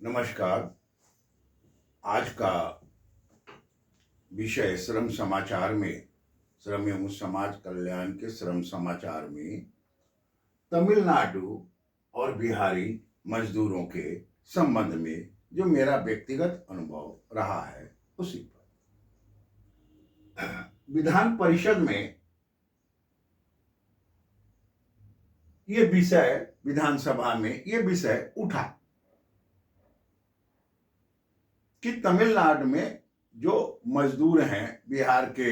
नमस्कार। आज का विषय श्रम समाचार में, श्रम एवं समाज कल्याण के श्रम समाचार में तमिलनाडु और बिहारी मजदूरों के संबंध में जो मेरा व्यक्तिगत अनुभव रहा है उसी पर। विधान परिषद में ये विषय, विधानसभा में ये विषय उठा कि तमिलनाडु में जो मजदूर हैं, बिहार के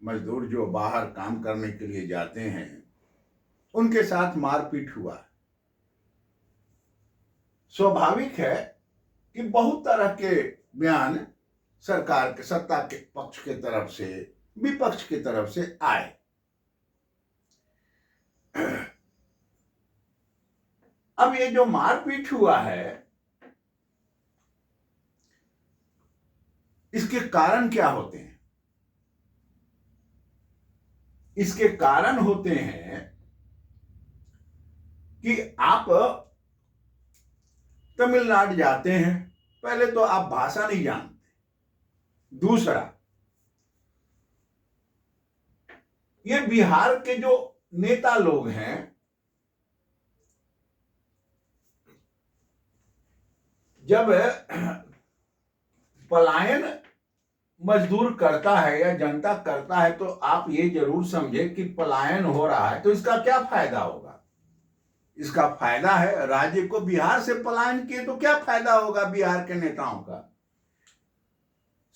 मजदूर जो बाहर काम करने के लिए जाते हैं, उनके साथ मारपीट हुआ। स्वाभाविक है कि बहुत तरह के बयान सरकार के, सत्ता के पक्ष के तरफ से, विपक्ष की तरफ से आए। अब ये जो मारपीट हुआ है, इसके कारण क्या होते हैं? इसके कारण होते हैं कि आप तमिलनाडु जाते हैं, पहले तो आप भाषा नहीं जानते। दूसरा, ये बिहार के जो नेता लोग हैं, जब पलायन मजदूर करता है या जनता करता है तो आप ये जरूर समझे कि पलायन हो रहा है तो इसका क्या फायदा होगा। इसका फायदा है, राज्य को बिहार से पलायन किए तो क्या फायदा होगा बिहार के नेताओं का?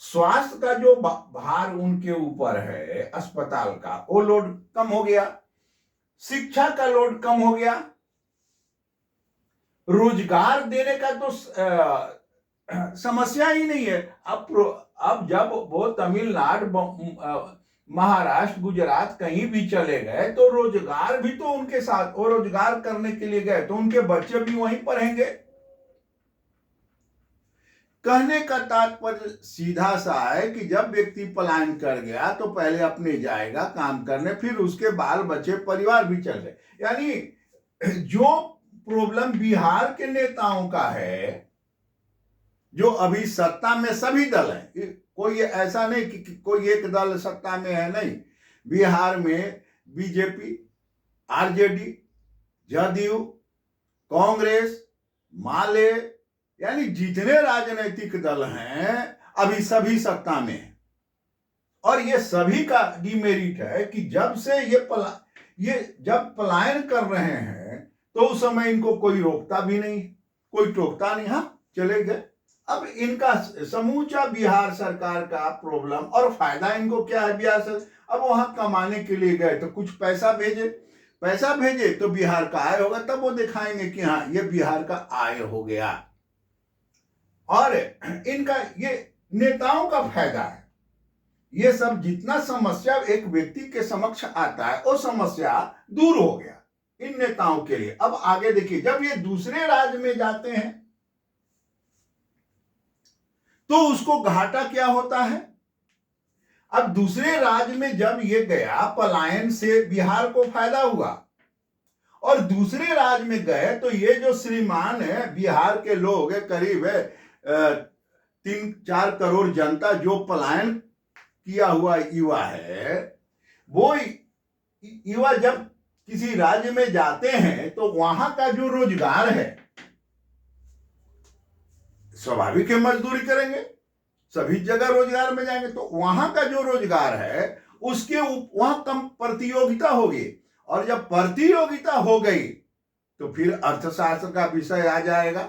स्वास्थ्य का जो भार उनके ऊपर है, अस्पताल का, वो लोड कम हो गया, शिक्षा का लोड कम हो गया, रोजगार देने का तो समस्या ही नहीं है। अब जब वो तमिलनाडु, महाराष्ट्र, गुजरात कहीं भी चले गए तो रोजगार भी तो उनके साथ, वो रोजगार करने के लिए गए तो उनके बच्चे भी वहीं पढ़ेंगे। कहने का तात्पर्य सीधा सा है कि जब व्यक्ति पलायन कर गया तो पहले अपने जाएगा काम करने, फिर उसके बाल बच्चे, परिवार भी चल गए। यानी जो प्रॉब्लम बिहार के नेताओं का है, जो अभी सत्ता में सभी दल हैं, कोई ऐसा नहीं कि कोई एक दल सत्ता में है, नहीं। बिहार में बीजेपी, आरजेडी, जदयू, कांग्रेस, माले, यानी जितने राजनीतिक दल हैं अभी सभी सत्ता में हैं। और ये सभी का डिमेरिट है कि जब से ये जब पलायन कर रहे हैं तो उस समय इनको कोई रोकता भी नहीं, कोई टोकता नहीं, हाँ चले गए। अब इनका समूचा बिहार सरकार का प्रॉब्लम और फायदा इनको क्या है? बिहार से अब वहां कमाने के लिए गए तो कुछ पैसा भेजे तो बिहार का आय होगा, तब वो दिखाएंगे कि हाँ ये बिहार का आय हो गया। और इनका ये नेताओं का फायदा है। ये सब जितना समस्या एक व्यक्ति के समक्ष आता है वो समस्या दूर हो गया इन नेताओं के लिए। अब आगे देखिए, जब ये दूसरे राज्य में जाते हैं तो उसको घाटा क्या होता है? अब दूसरे राज्य में जब ये गया, पलायन से बिहार को फायदा हुआ, और दूसरे राज्य में गए तो ये जो श्रीमान है, बिहार के लोग करीब 3-4 करोड़ जनता जो पलायन किया हुआ युवा है, वो युवा जब किसी राज्य में जाते हैं तो वहां का जो रोजगार है, स्वाभाविक है मजदूरी करेंगे, सभी जगह रोजगार में जाएंगे, तो वहां का जो रोजगार है उसके वहां कम प्रतियोगिता होगी। और जब प्रतियोगिता हो गई तो फिर अर्थशास्त्र का विषय आ जाएगा।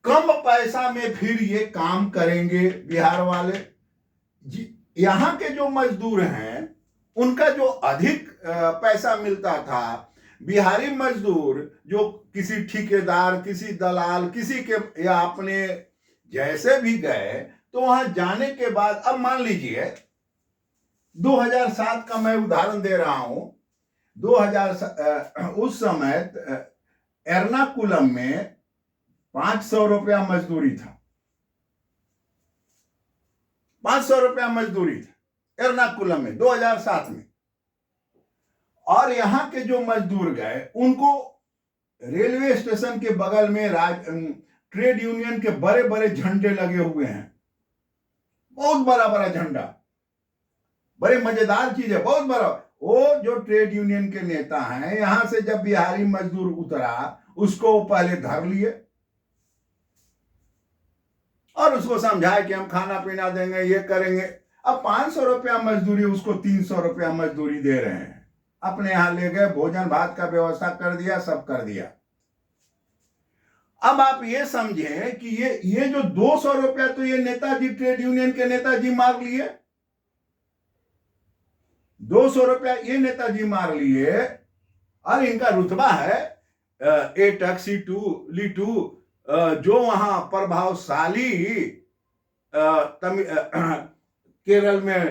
कम पैसा में फिर ये काम करेंगे बिहार वाले। यहां के जो मजदूर हैं उनका जो अधिक पैसा मिलता था, बिहारी मजदूर जो किसी ठेकेदार, किसी दलाल, किसी के या अपने जैसे भी गए तो वहां जाने के बाद, अब मान लीजिए 2007 का मैं उदाहरण दे रहा हूं, उस समय एर्नाकुलम में 500 रुपया मजदूरी था। 500 रुपया मजदूरी था एर्नाकुलम में 2007 में। और यहां के जो मजदूर गए उनको रेलवे स्टेशन के बगल में ट्रेड यूनियन के बड़े बड़े झंडे लगे हुए हैं, बहुत बड़ा बड़ा झंडा, बड़े मजेदार चीज है, बहुत बड़ा। वो जो ट्रेड यूनियन के नेता हैं, यहां से जब बिहारी मजदूर उतरा, उसको पहले धर लिए और उसको समझाया कि हम खाना पीना देंगे, ये करेंगे। अब 500 रुपया मजदूरी, उसको 300 रुपया मजदूरी दे रहे हैं। अपने यहां ले गए, भोजन भात का व्यवस्था कर दिया, सब कर दिया। अब आप ये समझे कि ये जो 200 रुपया तो ये नेताजी, ट्रेड यूनियन के नेताजी मार लिए, 200 रुपया ये नेताजी मार लिए। और इनका रुतबा है ए टैक्सी टू लीटू, जो वहां प्रभावशाली केरल में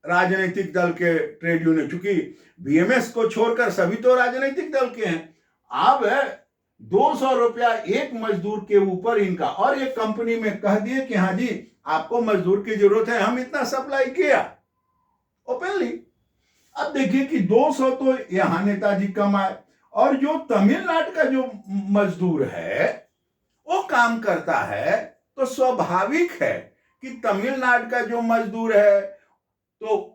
राजनीतिक दल के ट्रेड यूनियन, चूंकि बीएमएस को छोड़कर सभी तो राजनीतिक दल के हैं। अब 200 रुपया एक मजदूर के ऊपर इनका, और एक कंपनी में कह दिए कि हाँ जी आपको मजदूर की जरूरत है, हम इतना सप्लाई किया ओपनली। अब देखिए कि 200 तो यहां नेताजी कमाए, और जो तमिलनाडु का जो मजदूर है वो काम करता है, तो स्वाभाविक है कि तमिलनाडु का जो मजदूर है तो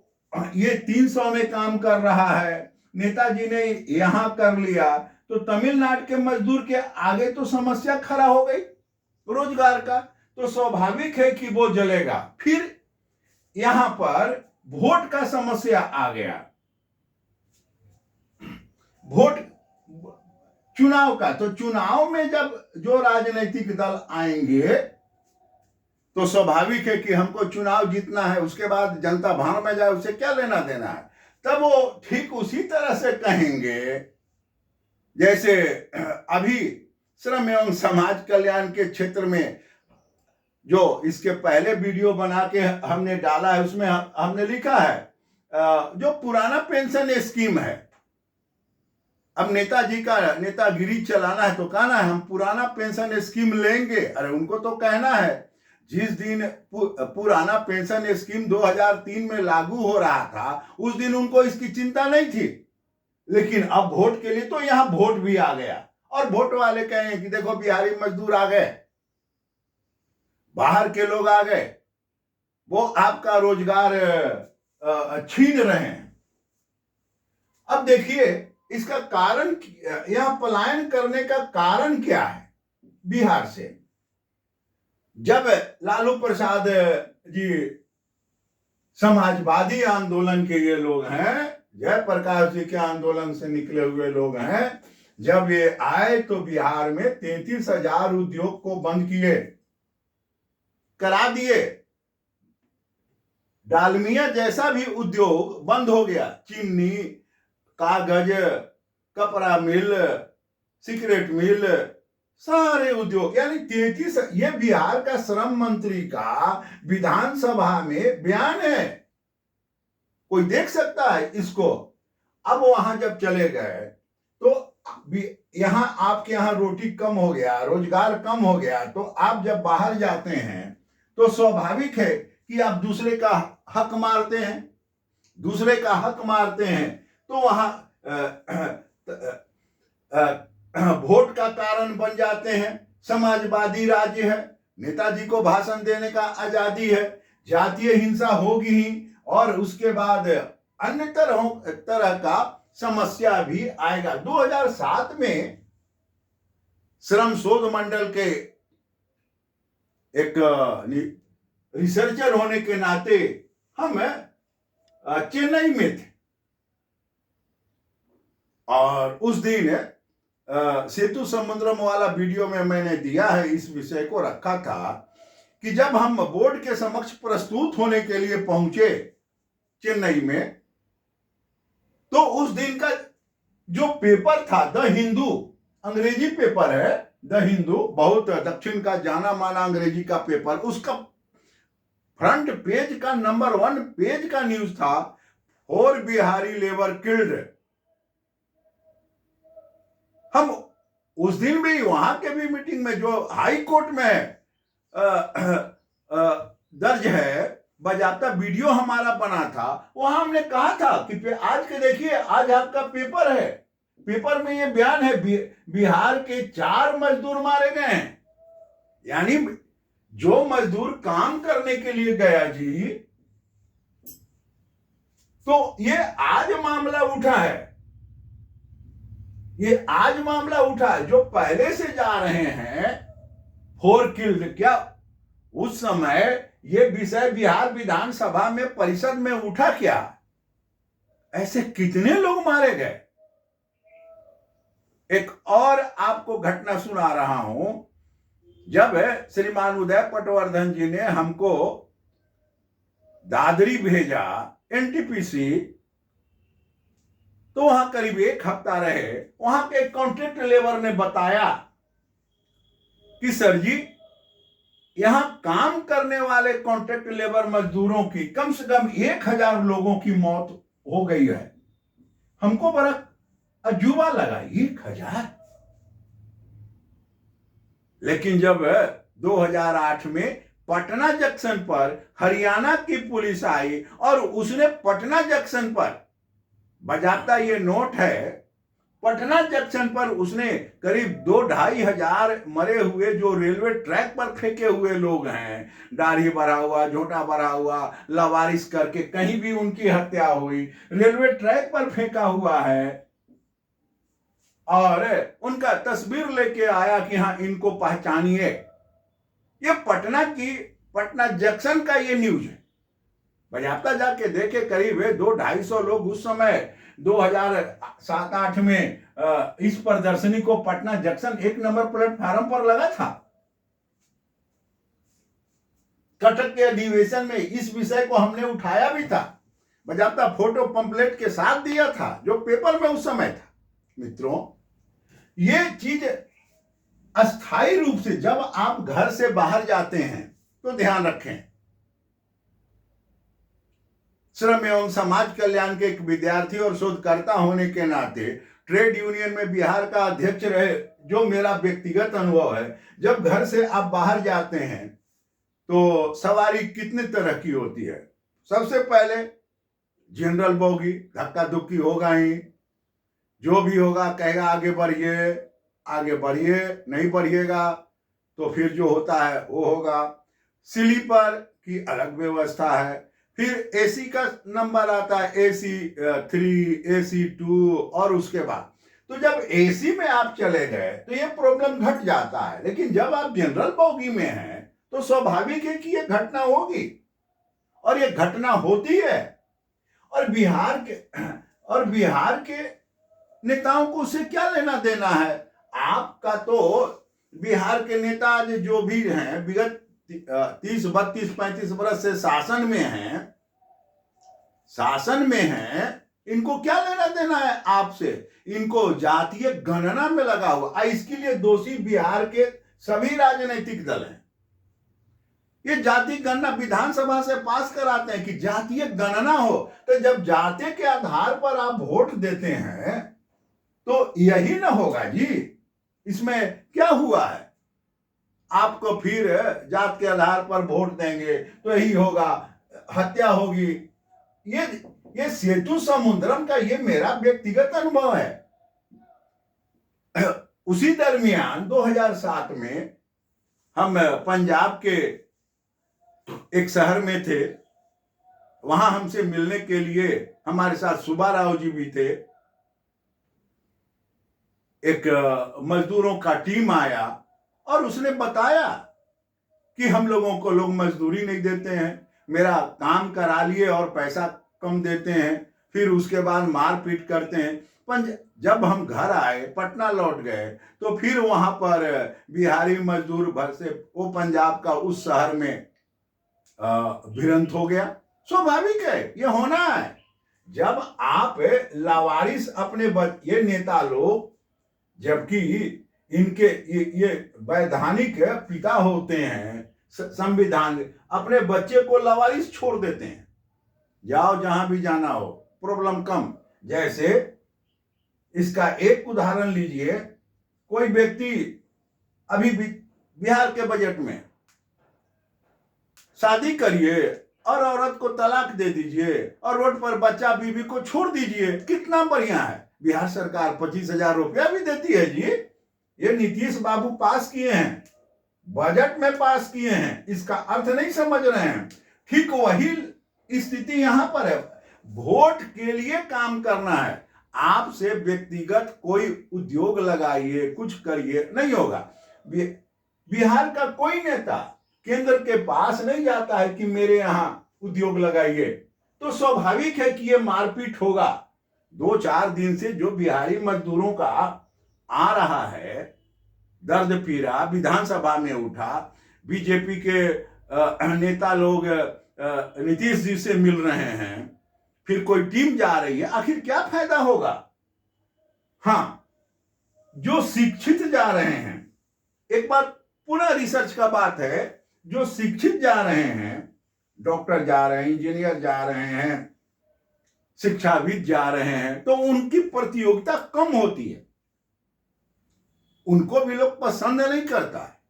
ये 300 में काम कर रहा है, नेताजी ने यहां कर लिया, तो तमिलनाडु के मजदूर के आगे तो समस्या खड़ा हो गई रोजगार का, तो स्वाभाविक है कि वो जलेगा। फिर यहां पर वोट का समस्या आ गया, वोट चुनाव का। तो चुनाव में जब जो राजनीतिक दल आएंगे तो स्वाभाविक है कि हमको चुनाव जीतना है, उसके बाद जनता भाड़ में जाए, उसे क्या लेना देना है। तब वो ठीक उसी तरह से कहेंगे जैसे अभी श्रम एवं समाज कल्याण के क्षेत्र में जो इसके पहले वीडियो बना के हमने डाला है, उसमें हमने लिखा है जो पुराना पेंशन स्कीम है, अब नेताजी का नेतागिरी चलाना है तो कहना है हम पुराना पेंशन स्कीम लेंगे। अरे उनको तो कहना है, जिस दिन पुराना पेंशन स्कीम 2003 में लागू हो रहा था, उस दिन उनको इसकी चिंता नहीं थी, लेकिन अब वोट के लिए तो यहां वोट भी आ गया, और वोट वाले कहें कि देखो बिहारी मजदूर आ गए, बाहर के लोग आ गए, वो आपका रोजगार छीन रहे हैं। अब देखिए इसका कारण, यहां पलायन करने का कारण क्या है बिहार से। जब लालू प्रसाद जी समाजवादी आंदोलन के ये लोग हैं, जयप्रकाश जी के आंदोलन से निकले हुए लोग हैं, जब ये आए तो बिहार में 33,000 उद्योग को बंद किए, करा दिए। डालमिया जैसा भी उद्योग बंद हो गया, चीनी, कागज, कपड़ा मिल, सिगरेट मिल, सारे उद्योग, यानी 33। ये बिहार का श्रम मंत्री का विधानसभा में बयान है, कोई देख सकता है इसको। अब वहां जब चले गए तो यहां आपके यहां रोटी कम हो गया, रोजगार कम हो गया, तो आप जब बाहर जाते हैं तो स्वाभाविक है कि आप दूसरे का हक मारते हैं, दूसरे का हक मारते हैं, तो वहां वोट का कारण बन जाते हैं। समाजवादी राज्य है, नेताजी को भाषण देने का आजादी है, जातीय हिंसा होगी ही, और उसके बाद अन्य तरह का समस्या भी आएगा। 2007 में श्रम शोध मंडल के एक रिसर्चर होने के नाते हम चेन्नई में थे, और उस दिन सेतु समुद्रम वाला वीडियो में मैंने दिया है, इस विषय को रखा था कि जब हम बोर्ड के समक्ष प्रस्तुत होने के लिए पहुंचे चेन्नई में, तो उस दिन का जो पेपर था द हिंदू, अंग्रेजी पेपर है द हिंदू, बहुत दक्षिण का जाना माना अंग्रेजी का पेपर, उसका फ्रंट पेज का नंबर 1 पेज का न्यूज था, 4 बिहारी लेबर किल्ड। हम उस दिन भी वहां के भी मीटिंग में, जो हाई कोर्ट में दर्ज है, बाजाबता वीडियो हमारा बना था, वहां हमने कहा था कि आज के देखिए, आज आपका पेपर है, पेपर में ये बयान है, बिहार के 4 मजदूर मारे गए हैं, यानी जो मजदूर काम करने के लिए गया जी, तो ये आज मामला उठा है, ये आज मामला उठा है। जो पहले से जा रहे हैं फोर किल्ड, क्या उस समय ये विषय बिहार विधानसभा में परिषद में उठा क्या? ऐसे कितने लोग मारे गए? एक और आपको घटना सुना रहा हूं। जब श्रीमान उदय पटवर्धन जी ने हमको दादरी भेजा एनटीपीसी, तो वहां करीब 1 हफ्ता रहे। वहां के कॉन्ट्रैक्ट लेबर ने बताया कि सर जी, यहां काम करने वाले कॉन्ट्रैक्ट लेबर मजदूरों की कम से कम 1000 लोगों की मौत हो गई है। हमको बड़ा अजूबा लगा, 1000। लेकिन जब 2008 में पटना जंक्शन पर हरियाणा की पुलिस आई और उसने पटना जंक्शन पर, बाकायदा ये नोट है, पटना जंक्शन पर उसने करीब 2-2.5 हजार मरे हुए जो रेलवे ट्रैक पर फेंके हुए लोग हैं, दाढ़ी बढ़ा हुआ, झोटा बढ़ा हुआ, लवारिस करके कहीं भी उनकी हत्या हुई, रेलवे ट्रैक पर फेंका हुआ है, और उनका तस्वीर लेके आया कि हाँ इनको पहचानिए। ये पटना जंक्शन का ये न्यूज है। बाकायदा जाके देखे, करीब 200-250 लोग उस समय 2007-8 में इस प्रदर्शनी को पटना जंक्शन 1 नंबर प्लेटफार्म पर लगा था। कटक के अधिवेशन में इस विषय को हमने उठाया भी था, बाकायदा फोटो पंपलेट के साथ दिया था, जो पेपर में उस समय था। मित्रों, ये चीज अस्थायी रूप से जब आप घर से बाहर जाते हैं तो ध्यान रखें। श्रम एवं समाज कल्याण के एक विद्यार्थी और शोधकर्ता होने के नाते ट्रेड यूनियन में बिहार का अध्यक्ष रहे, जो मेरा व्यक्तिगत अनुभव है, जब घर से आप बाहर जाते हैं तो सवारी कितने तरह की होती है। सबसे पहले जनरल बोगी, धक्का धुक्की होगा ही, जो भी होगा कहेगा आगे बढ़िए, नहीं बढ़िएगा तो फिर जो होता है वो होगा। स्लीपर की अलग व्यवस्था है। फिर एसी का नंबर आता है, AC 3, AC 2, और उसके बाद तो जब एसी में आप चले गए तो ये प्रॉब्लम घट जाता है। लेकिन जब आप जनरल बोगी में हैं तो स्वाभाविक है कि ये घटना होगी, और ये घटना होती है। और बिहार के नेताओं को उससे क्या लेना देना है? आपका तो बिहार के नेता जो भी हैं, विगत 30, 32, 35 वर्ष से शासन में हैं, इनको क्या लेना देना है आपसे? इनको जातीय गणना में लगा हुआ, इसके लिए दोषी बिहार के सभी राजनीतिक दल हैं। ये जाति गणना विधानसभा से पास कराते हैं कि जातीय गणना हो, तो जब जाति के आधार पर आप वोट देते हैं तो यही ना होगा जी। इसमें क्या हुआ है? आपको फिर जात के आधार पर वोट देंगे तो यही होगा, हत्या होगी। ये सेतु समुद्रम का ये मेरा व्यक्तिगत अनुभव है। उसी दरमियान 2007 में हम पंजाब के एक शहर में थे। वहां हमसे मिलने के लिए हमारे साथ सुब्बा राव जी भी थे। एक मजदूरों का टीम आया और उसने बताया कि हम लोगों को लोग मजदूरी नहीं देते हैं, मेरा काम करा लिए और पैसा कम देते हैं, फिर उसके बाद मारपीट करते हैं। जब हम घर आए, पटना लौट गए, तो फिर वहां पर बिहारी मजदूर भर से वो पंजाब का उस शहर में भिड़ंत हो गया। स्वाभाविक है, ये होना है। जब आप लावारिस अपने ये नेता लोग, जबकि इनके ये वैधानिक पिता होते हैं, संविधान, अपने बच्चे को लावारिस छोड़ देते हैं, जाओ जहां भी जाना हो, प्रॉब्लम कम। जैसे इसका एक उदाहरण लीजिए, कोई व्यक्ति अभी बिहार के बजट में शादी करिए और औरत को तलाक दे दीजिए और रोड पर बच्चा बीवी को छोड़ दीजिए, कितना बढ़िया है। बिहार सरकार 25,000 रुपया भी देती है जी, ये नीतीश बाबू पास किए हैं। बजट में पास किए हैं, इसका अर्थ नहीं समझ रहे हैं। ठीक वही स्थिति यहां पर है। वोट के लिए काम करना है, आपसे व्यक्तिगत कोई उद्योग लगाइए, कुछ करिए, नहीं होगा। बिहार का कोई नेता केंद्र के पास नहीं जाता है कि मेरे यहां उद्योग लगाइए, तो स्वाभाविक है कि यह मारपीट होगा। 2-4 दिन से जो बिहारी मजदूरों का आ रहा है दर्द पीड़ा, विधानसभा में उठा, बीजेपी के नेता लोग नीतीश जी से मिल रहे हैं, फिर कोई टीम जा रही है, आखिर क्या फायदा होगा? हाँ, जो शिक्षित जा रहे हैं, एक बार पुनः रिसर्च का बात है, जो शिक्षित जा रहे हैं, डॉक्टर जा रहे हैं, इंजीनियर जा रहे हैं, शिक्षाविद जा रहे हैं, तो उनकी प्रतियोगिता कम होती है, उनको भी लोग पसंद नहीं करता है।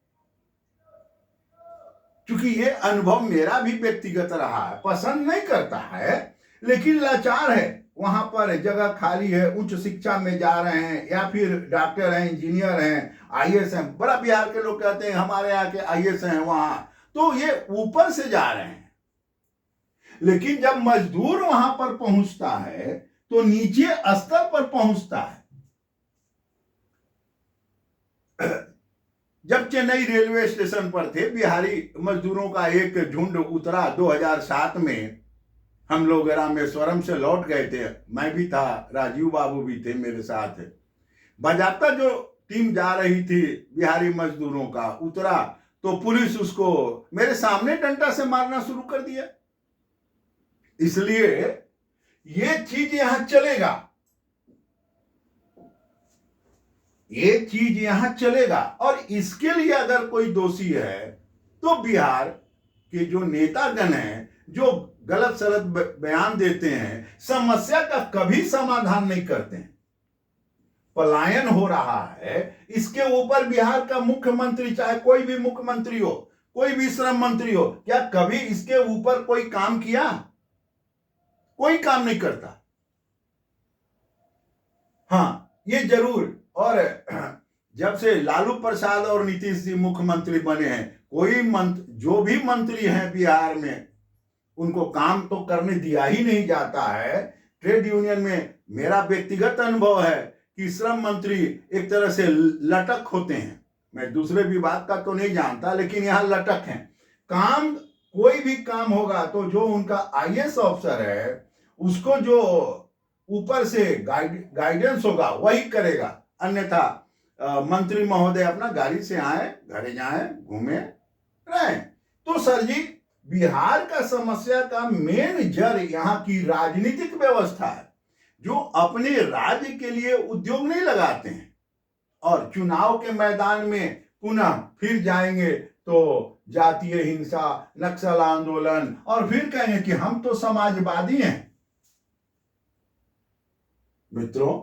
क्योंकि ये अनुभव मेरा भी व्यक्तिगत रहा है, पसंद नहीं करता है, लेकिन लाचार है, वहां पर जगह खाली है, उच्च शिक्षा में जा रहे हैं, या फिर डॉक्टर हैं, इंजीनियर हैं, आईएएस हैं। बड़ा बिहार के लोग कहते हैं हमारे यहाँ के आईएएस हैं वहां, तो ये ऊपर से जा रहे हैं। लेकिन जब मजदूर वहां पर पहुंचता है तो नीचे स्तर पर पहुंचता है। जब चेन्नई रेलवे स्टेशन पर थे, बिहारी मजदूरों का एक झुंड उतरा 2007 में, हम लोग रामेश्वरम से लौट गए थे, मैं भी था, राजीव बाबू भी थे मेरे साथ। बाजाबता जो टीम जा रही थी बिहारी मजदूरों का उतरा, तो पुलिस उसको मेरे सामने डंडा से मारना शुरू कर दिया। इसलिए ये चीज यहां चलेगा, ये चीज यहां चलेगा। और इसके लिए अगर कोई दोषी है तो बिहार के जो नेतागण हैं, जो गलत सलत बयान देते हैं, समस्या का कभी समाधान नहीं करते हैं। पलायन हो रहा है, इसके ऊपर बिहार का मुख्यमंत्री, चाहे कोई भी मुख्यमंत्री हो, कोई भी श्रम मंत्री हो, क्या कभी इसके ऊपर कोई काम किया? कोई काम नहीं करता। हाँ, ये जरूर, और जब से लालू प्रसाद और नीतीश जी मुख्यमंत्री बने हैं, कोई जो भी मंत्री हैं बिहार में, उनको काम तो करने दिया ही नहीं जाता है। ट्रेड यूनियन में मेरा व्यक्तिगत अनुभव है कि श्रम मंत्री एक तरह से लटक होते हैं। मैं दूसरे विभाग का तो नहीं जानता, लेकिन यहाँ लटक हैं। काम, कोई भी काम होगा तो जो उनका आईएएस ऑफिसर है, उसको जो ऊपर से गाइडेंस होगा वही करेगा, अन्यथा मंत्री महोदय अपना गाड़ी से आए, घरे जाए, घूमे, रहे। तो सर जी, बिहार का समस्या का मेन जड़ यहाँ की राजनीतिक व्यवस्था है, जो अपने राज्य के लिए उद्योग नहीं लगाते हैं, और चुनाव के मैदान में पुनः फिर जाएंगे तो जातीय हिंसा, नक्सल आंदोलन, और फिर कहेंगे कि हम तो समाजवादी हैं। मित्रों,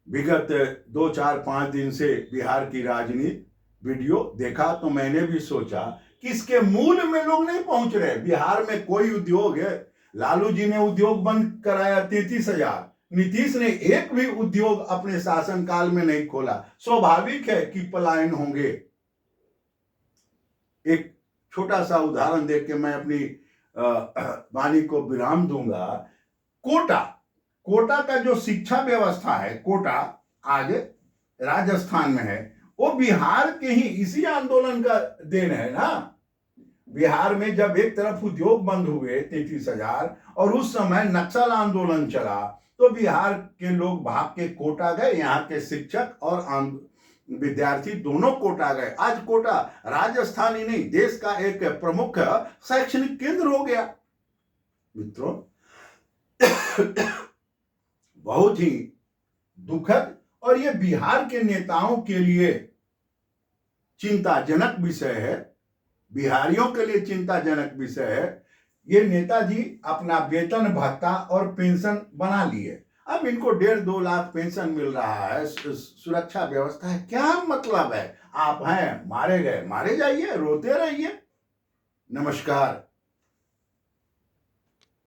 विगत 2-4-5 दिन से बिहार की राजनीति वीडियो देखा तो मैंने भी सोचा कि इसके मूल में लोग नहीं पहुंच रहे। बिहार में कोई उद्योग है? लालू जी ने उद्योग बंद कराया 33,000, नीतीश ने एक भी उद्योग अपने शासनकाल में नहीं खोला। स्वाभाविक है कि पलायन होंगे। एक छोटा सा उदाहरण देख के मैं अपनी वाणी को विराम दूंगा। कोटा का जो शिक्षा व्यवस्था है, कोटा आज राजस्थान में है, वो बिहार के ही इसी आंदोलन का देन है ना। बिहार में जब एक तरफ उद्योग बंद हुए 33,000, और उस समय नक्सल आंदोलन चला, तो बिहार के लोग भाग के कोटा गए। यहाँ के शिक्षक और विद्यार्थी दोनों कोटा गए। आज कोटा राजस्थान ही नहीं, देश का एक प्रमुख शैक्षणिक केंद्र हो गया। मित्रों, बहुत ही दुखद, और ये बिहार के नेताओं के लिए चिंताजनक विषय है, बिहारियों के लिए चिंताजनक विषय है। ये नेताजी अपना वेतन भत्ता और पेंशन बना लिए, अब इनको 1.5-2 लाख पेंशन मिल रहा है, सुरक्षा व्यवस्था है। क्या मतलब है? आप हैं, मारे गए, मारे जाइए, रोते रहिए। नमस्कार।